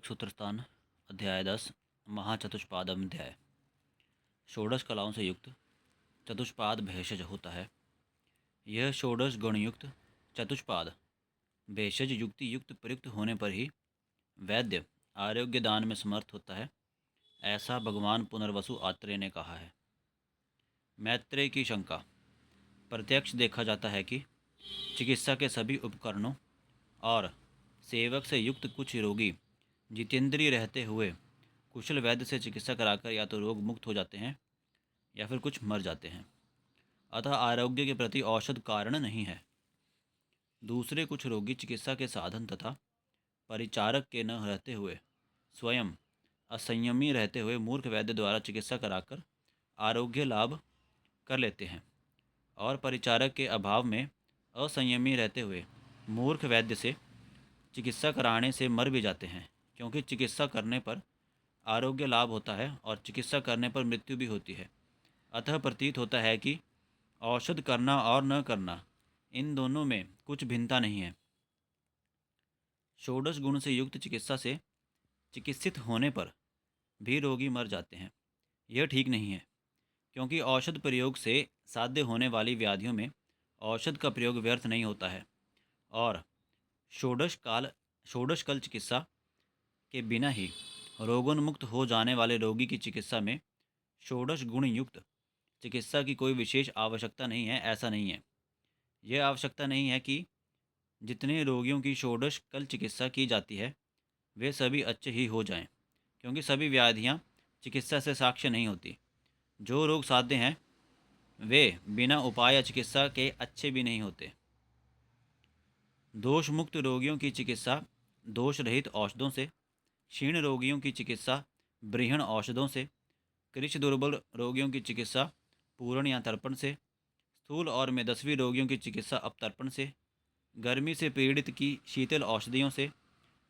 योग सूत्र स्थान अध्याय 10 महाचतुष्पादम अध्याय। षोडश कलाओं से युक्त चतुष्पाद भेषज होता है। यह षोडश गुणयुक्त चतुष्पाद भेषज युक्ति युक्त प्रयुक्त होने पर ही वैद्य आरोग्य दान में समर्थ होता है, ऐसा भगवान पुनर्वसु आत्रेय ने कहा है। मैत्रेय की शंका। प्रत्यक्ष देखा जाता है कि चिकित्सा के सभी उपकरणों और सेवक से युक्त कुछ रोगी जितेंद्रिय रहते हुए कुशल वैद्य से चिकित्सा कराकर या तो रोग मुक्त हो जाते हैं या फिर कुछ मर जाते हैं। अतः आरोग्य के प्रति औषध कारण नहीं है। दूसरे कुछ रोगी चिकित्सा के साधन तथा परिचारक के न रहते हुए स्वयं असंयमी रहते हुए मूर्ख वैद्य द्वारा चिकित्सा कराकर आरोग्य लाभ कर लेते हैं, और परिचारक के अभाव में असंयमी रहते हुए मूर्ख वैद्य से चिकित्सा कराने से मर भी जाते हैं, क्योंकि चिकित्सा करने पर आरोग्य लाभ होता है और चिकित्सा करने पर मृत्यु भी होती है। अतः प्रतीत होता है कि औषध करना और न करना, इन दोनों में कुछ भिन्नता नहीं है। षोडश गुण से युक्त चिकित्सा से चिकित्सित होने पर भी रोगी मर जाते हैं। यह ठीक नहीं है, क्योंकि औषध प्रयोग से साध्य होने वाली व्याधियों में औषध का प्रयोग व्यर्थ नहीं होता है, और षोडश कल चिकित्सा के बिना ही रोगोन्मुक्त हो जाने वाले रोगी की चिकित्सा में षोडश गुण युक्त चिकित्सा की कोई विशेष आवश्यकता नहीं है। ऐसा नहीं है। यह आवश्यकता नहीं है कि जितने रोगियों की षोडश कल चिकित्सा की जाती है वे सभी अच्छे ही हो जाएं, क्योंकि सभी व्याधियां चिकित्सा से साक्ष्य नहीं होती। जो रोग साध्य हैं वे बिना उपाय या चिकित्सा के अच्छे भी नहीं होते। दोष मुक्त रोगियों की चिकित्सा दोष रहित औषधों से, क्षीण रोगियों की चिकित्सा बृहण औषधों से, कृच्छ दुर्बल रोगियों की चिकित्सा पूरण या तर्पण से, स्थूल और मेदस्वी रोगियों की चिकित्सा अपतर्पण से, गर्मी से पीड़ित की शीतल औषधियों से,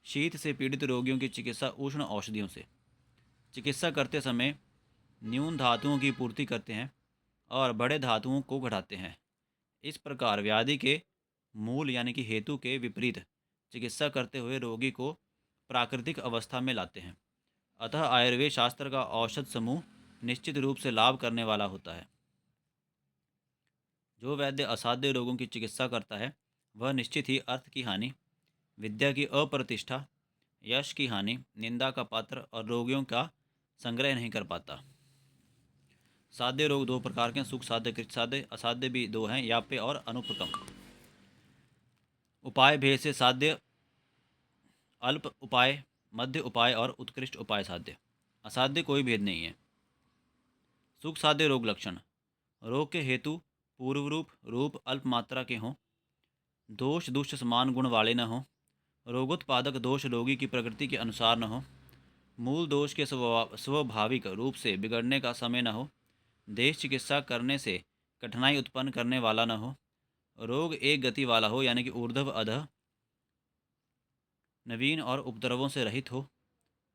शीत से पीड़ित रोगियों की चिकित्सा उष्ण औषधियों से। चिकित्सा करते समय न्यून धातुओं की पूर्ति करते हैं और बड़े धातुओं को घटाते हैं। इस प्रकार व्याधि के मूल यानी कि हेतु के विपरीत चिकित्सा करते हुए रोगी को प्राकृतिक अवस्था में लाते हैं। अतः आयुर्वेद शास्त्र का औषध समूह निश्चित रूप से लाभ करने वाला होता है। जो वैद्य असाध्य रोगों की चिकित्सा करता है वह निश्चित ही अर्थ की हानि, विद्या की अप्रतिष्ठा, यश की हानि, निंदा का पात्र और रोगियों का संग्रह नहीं कर पाता। साध्य रोग दो प्रकार के हैं, सुख साध्य, कृत साध्य। असाध्य भी दो हैं, याप्य और अनुपक्रम। उपाय भेद से साध्य अल्प उपाय, मध्य उपाय और उत्कृष्ट उपाय साध्य। असाध्य कोई भेद नहीं है। सुख साध्य रोग लक्षण। रोग के हेतु पूर्व रूप रूप अल्प मात्रा के हों, दोष दुष्ट समान गुण वाले न हों, रोगोत्पादक दोष रोगी की प्रकृति के अनुसार न हो, मूल दोष के स्वाभाविक रूप से बिगड़ने का समय न हो, देश चिकित्सा करने से कठिनाई उत्पन्न करने वाला न हो, रोग एक गति वाला हो यानी कि ऊर्ध्व अधः, नवीन और उपद्रवों से रहित हो,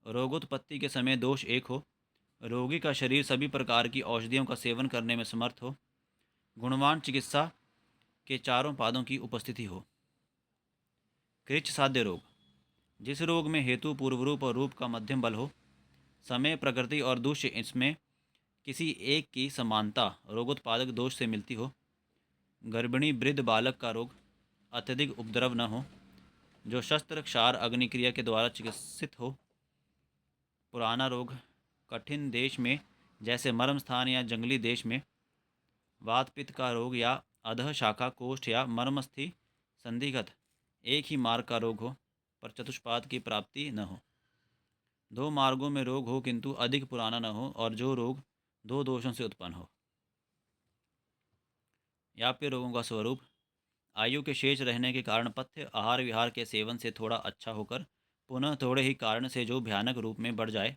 रोगोत्पत्ति के समय दोष एक हो, रोगी का शरीर सभी प्रकार की औषधियों का सेवन करने में समर्थ हो, गुणवान चिकित्सा के चारों पादों की उपस्थिति हो। कृच्छ साध्य रोग। जिस रोग में हेतु पूर्व रूप और रूप का मध्यम बल हो, समय प्रकृति और दूष्य इसमें किसी एक की समानता रोगोत्पादक दोष से मिलती हो, गर्भिणी वृद्ध बालक का रोग अत्यधिक उपद्रव न हो, जो शस्त्र क्षार अग्निक्रिया के द्वारा चिकित्सित हो, पुराना रोग, कठिन देश में जैसे मर्म स्थान या जंगली देश में, वात पित्त का रोग या अधः शाखा कोष्ठ या मर्मस्थि संधिगत एक ही मार्ग का रोग हो पर चतुष्पाद की प्राप्ति न हो, दो मार्गों में रोग हो किंतु अधिक पुराना न हो, और जो रोग दो दोषों से उत्पन्न हो। याप्य रोगों का स्वरूप। आयु के शेष रहने के कारण पथ्य आहार विहार के सेवन से थोड़ा अच्छा होकर पुनः थोड़े ही कारण से जो भयानक रूप में बढ़ जाए,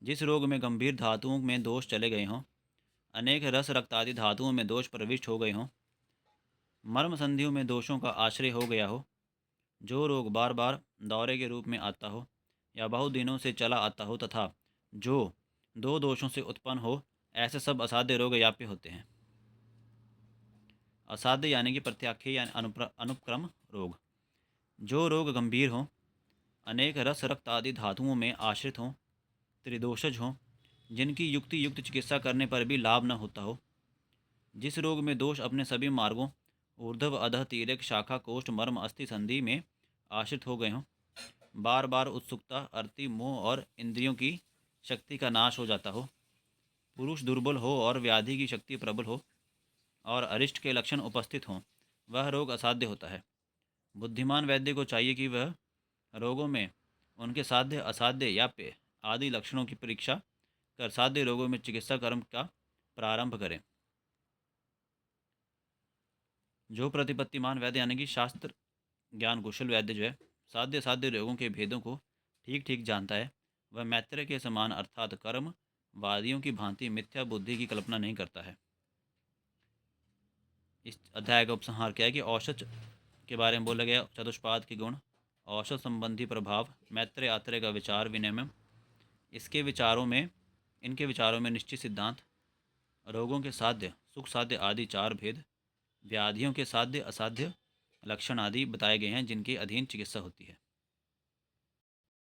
जिस रोग में गंभीर धातुओं में दोष चले गए हों, अनेक रस रक्त आदि धातुओं में दोष प्रविष्ट हो गए हों, मर्म संधियों में दोषों का आश्रय हो गया हो, जो रोग बार बार दौरे के रूप में आता हो या बहुत दिनों से चला आता हो, तथा जो दो दोषों से उत्पन्न हो, ऐसे सब असाध्य रोग याप्य होते हैं। असाध्य यानी कि प्रत्याख्य यानी अनुपक्रम रोग। जो रोग गंभीर हो, अनेक रस रक्त आदि धातुओं में आश्रित हों, त्रिदोषज हों, जिनकी युक्ति युक्त चिकित्सा करने पर भी लाभ न होता हो, जिस रोग में दोष अपने सभी मार्गों ऊर्ध्व अधः तिर्यक शाखा कोष्ठ मर्म अस्थि संधि में आश्रित हो गए हों, बार बार उत्सुकता अर्थी मोह और इंद्रियों की शक्ति का नाश हो जाता हो, पुरुष दुर्बल हो और व्याधि की शक्ति प्रबल हो और अरिष्ट के लक्षण उपस्थित हों, वह रोग असाध्य होता है। बुद्धिमान वैद्य को चाहिए कि वह रोगों में उनके साध्य असाध्य या पे आदि लक्षणों की परीक्षा कर साध्य रोगों में चिकित्सा कर्म का प्रारंभ करें। जो प्रतिपत्तिमान वैद्य यानी कि शास्त्र ज्ञान कुशल वैद्य जो है साध्य साध्य रोगों के भेदों को ठीक ठीक जानता है, वह मैत्रेय के समान अर्थात कर्म वादियों की भांति मिथ्या बुद्धि की कल्पना नहीं करता है। इस अध्याय का उपसंहार क्या है कि औषध के बारे में बोला गया, चतुष्पाद के गुण, औषध संबंधी प्रभाव, मैत्रेय आत्रेय का विचार विनिमय, इनके विचारों में निश्चित सिद्धांत, रोगों के साध्य सुख साध्य आदि चार भेद, व्याधियों के साध्य असाध्य लक्षण आदि बताए गए हैं जिनके अधीन चिकित्सा होती है।